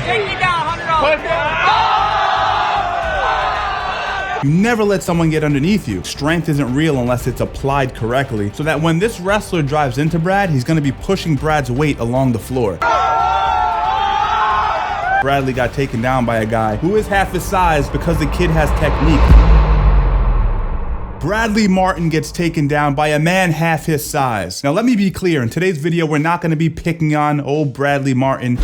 Take me down, $100. You never let someone get underneath you. Strength isn't real unless it's applied correctly, so that when this wrestler drives into Brad, he's gonna be pushing Brad's weight along the floor. Bradley got taken down by a guy who is half his size because the kid has technique. Bradley Martyn gets taken down by a man half his size. Now let me be clear, in today's video we're not gonna be picking on old Bradley Martyn.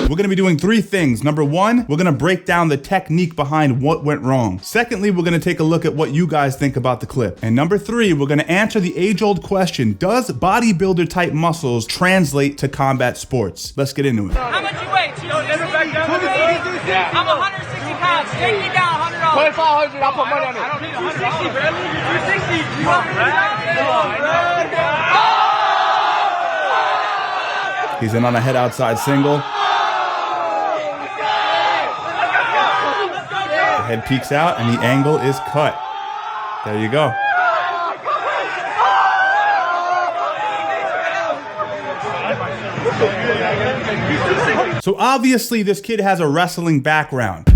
We're gonna be doing three things. Number one, we're gonna break down the technique behind what went wrong. Secondly, we're gonna take a look at what you guys think about the clip. And number three, we're gonna answer the age-old question, does bodybuilder type muscles translate to combat sports? Let's get into it. How much you weigh? 260? I'm 160 pounds. Take me down, $100. Put 500, I'll put money on it. I don't need 160, Bradley. 260. You want me? He's in on a head outside single. The head peeks out and the angle is cut. There you go. So obviously this kid has a wrestling background.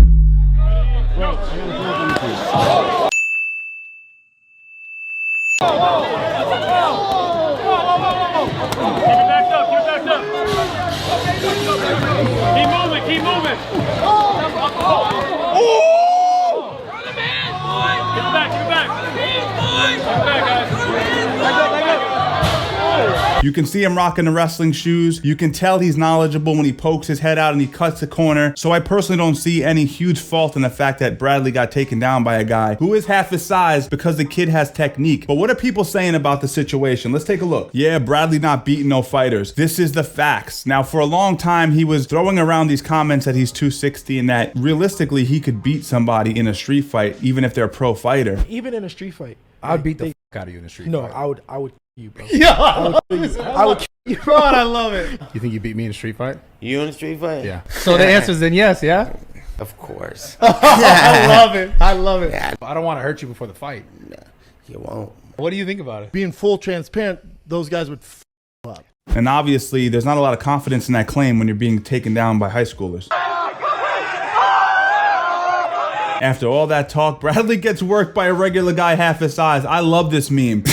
Keep moving. You can see him rocking the wrestling shoes. You can tell he's knowledgeable when he pokes his head out and he cuts the corner. So I personally don't see any huge fault in the fact that Bradley got taken down by a guy who is half his size because the kid has technique. But what are people saying about the situation? Let's take a look. Yeah, Bradley not beating no fighters. This is the facts. Now, for a long time, he was throwing around these comments that he's 260 and that realistically he could beat somebody in a street fight, even if they're a pro fighter. Even in a street fight, I'd beat the f out of you in a street fight. No, I would kill you, bro. Yeah, I would kill you, bro. God, I love it. You think you beat me in a street fight? You in a street fight? Yeah. So the answer is then yes, yeah? Of course. I love it. I love it. Yeah. I don't want to hurt you before the fight. No, you won't. What do you think about it? Being full transparent, those guys would f up. And obviously, there's not a lot of confidence in that claim when you're being taken down by high schoolers. After all that talk, Bradley gets worked by a regular guy half his size. I love this meme.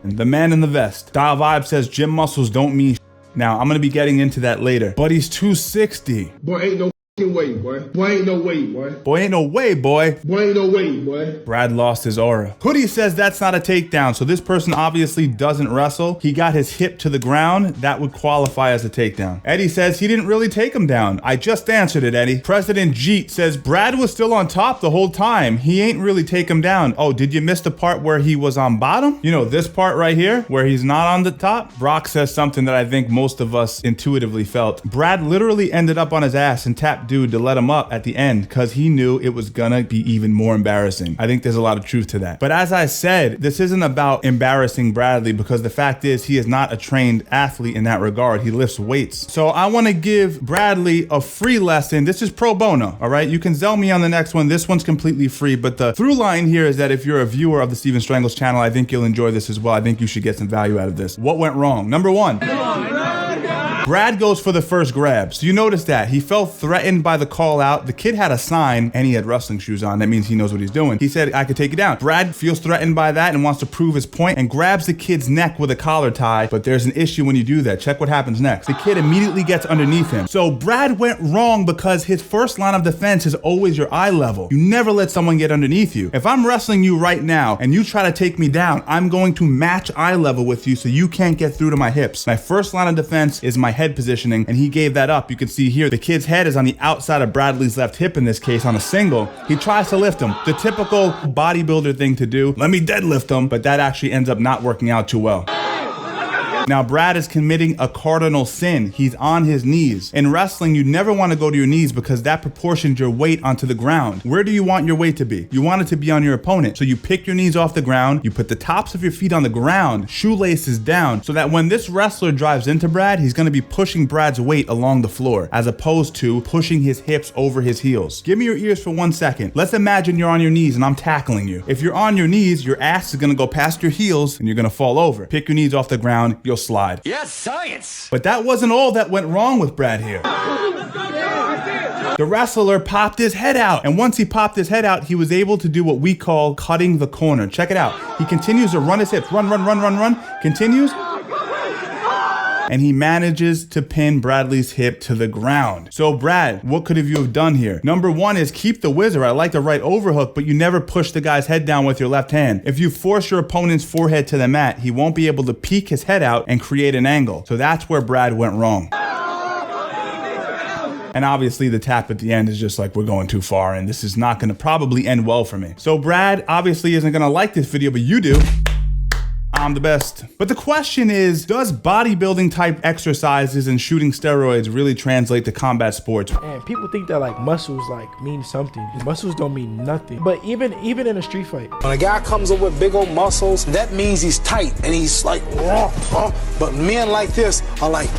And the man in the vest. Dial Vibe says gym muscles don't mean shit. Now, I'm gonna be getting into that later, but he's 260. Boy, ain't no way, boy. Boy, ain't no way, boy. Boy, ain't no way, boy. Boy, ain't no way, boy. Brad lost his aura. Hoodie says that's not a takedown, so this person obviously doesn't wrestle. He got his hip to the ground. That would qualify as a takedown. Eddie says he didn't really take him down. I just answered it, Eddie. President Jeet says Brad was still on top the whole time. He ain't really take him down. Oh, did you miss the part where he was on bottom? You know, this part right here, where he's not on the top? Brock says something that I think most of us intuitively felt. Brad literally ended up on his ass and tapped dude to let him up at the end because he knew it was gonna be even more embarrassing. I think there's a lot of truth to that. But as I said, this isn't about embarrassing Bradley because the fact is he is not a trained athlete in that regard. He lifts weights. So I want to give Bradley a free lesson. This is pro bono, all right? You can zell me on the next one. This one's completely free, but the through line here is that if you're a viewer of the Steven Strangles channel, I think you'll enjoy this as well. I think you should get some value out of this. What went wrong? Number one. Brad goes for the first grab. So you notice that he felt threatened by the call out. The kid had a sign and he had wrestling shoes on. That means he knows what he's doing. He said, I could take you down. Brad feels threatened by that and wants to prove his point and grabs the kid's neck with a collar tie. But there's an issue when you do that. Check what happens next. The kid immediately gets underneath him. So Brad went wrong because his first line of defense is always your eye level. You never let someone get underneath you. If I'm wrestling you right now and you try to take me down, I'm going to match eye level with you so you can't get through to my hips. My first line of defense is my head positioning, and he gave that up. You can see here the kid's head is on the outside of Bradley's left hip in this case on a single. He tries to lift him. The typical bodybuilder thing to do. Let me deadlift him, but that actually ends up not working out too well. Now, Brad is committing a cardinal sin. He's on his knees. In wrestling, you never want to go to your knees because that proportions your weight onto the ground. Where do you want your weight to be? You want it to be on your opponent. So you pick your knees off the ground, you put the tops of your feet on the ground, shoelaces down, so that when this wrestler drives into Brad, he's going to be pushing Brad's weight along the floor, as opposed to pushing his hips over his heels. Give me your ears for 1 second. Let's imagine you're on your knees and I'm tackling you. If you're on your knees, your ass is going to go past your heels and you're going to fall over. Pick your knees off the ground, you'll slide. Yes, science! But that wasn't all that went wrong with Brad here. The wrestler popped his head out, and once he popped his head out, he was able to do what we call cutting the corner. Check it out. He continues to run his hips. Run, continues. And he manages to pin Bradley's hip to the ground. So Brad, what could you have done here? Number one is keep the whizzer. I like the right overhook, but you never push the guy's head down with your left hand. If you force your opponent's forehead to the mat, he won't be able to peek his head out and create an angle. So that's where Brad went wrong. And obviously the tap at the end is just like, we're going too far and this is not gonna probably end well for me. So Brad obviously isn't gonna like this video, but you do. I'm the best. But the question is, does bodybuilding type exercises and shooting steroids really translate to combat sports? And people think that like muscles like mean something. Muscles don't mean nothing. But even in a street fight. When a guy comes up with big old muscles, that means he's tight and he's like, but men like this are like.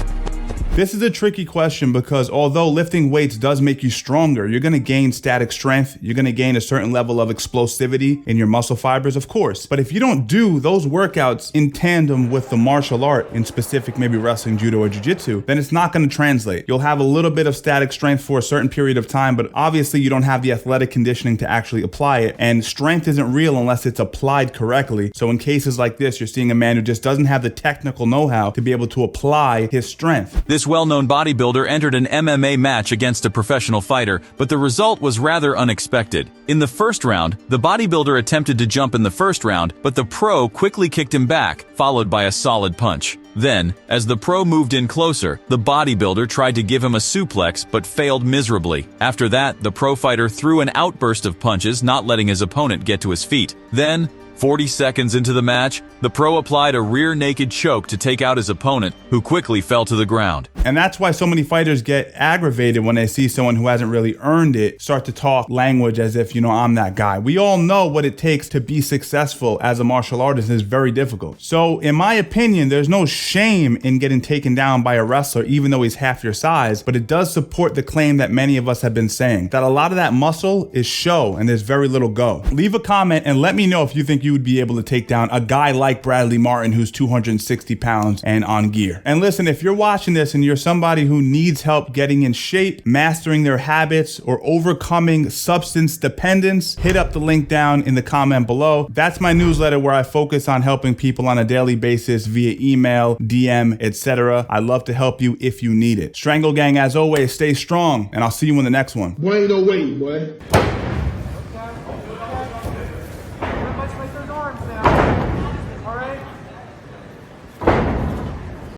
This is a tricky question because although lifting weights does make you stronger, you're gonna gain static strength, you're gonna gain a certain level of explosivity in your muscle fibers, of course. But if you don't do those workouts in tandem with the martial art, in specific maybe wrestling, judo, or jiu-jitsu, then it's not gonna translate. You'll have a little bit of static strength for a certain period of time, but obviously you don't have the athletic conditioning to actually apply it. And strength isn't real unless it's applied correctly. So in cases like this, you're seeing a man who just doesn't have the technical know-how to be able to apply his strength. This well-known bodybuilder entered an MMA match against a professional fighter, but the result was rather unexpected. In the first round, the bodybuilder attempted to jump in the first round, but the pro quickly kicked him back, followed by a solid punch. Then, as the pro moved in closer, the bodybuilder tried to give him a suplex but failed miserably. After that, the pro fighter threw an outburst of punches, not letting his opponent get to his feet. Then, 40 seconds into the match, the pro applied a rear naked choke to take out his opponent, who quickly fell to the ground. And that's why so many fighters get aggravated when they see someone who hasn't really earned it start to talk language as if, I'm that guy. We all know what it takes to be successful as a martial artist is very difficult. So in my opinion, there's no shame in getting taken down by a wrestler, even though he's half your size, but it does support the claim that many of us have been saying, that a lot of that muscle is show and there's very little go. Leave a comment and let me know if you think you would be able to take down a guy like Bradley Martyn who's 260 pounds and on gear. And listen, if you're watching this and you're somebody who needs help getting in shape, mastering their habits, or overcoming substance dependence, hit up the link down in the comment below. That's my newsletter where I focus on helping people on a daily basis via email, DM, etc. I'd love to help you if you need it. Strangle Gang, as always, stay strong, and I'll see you in the next one. Boy, ain't no way, boy.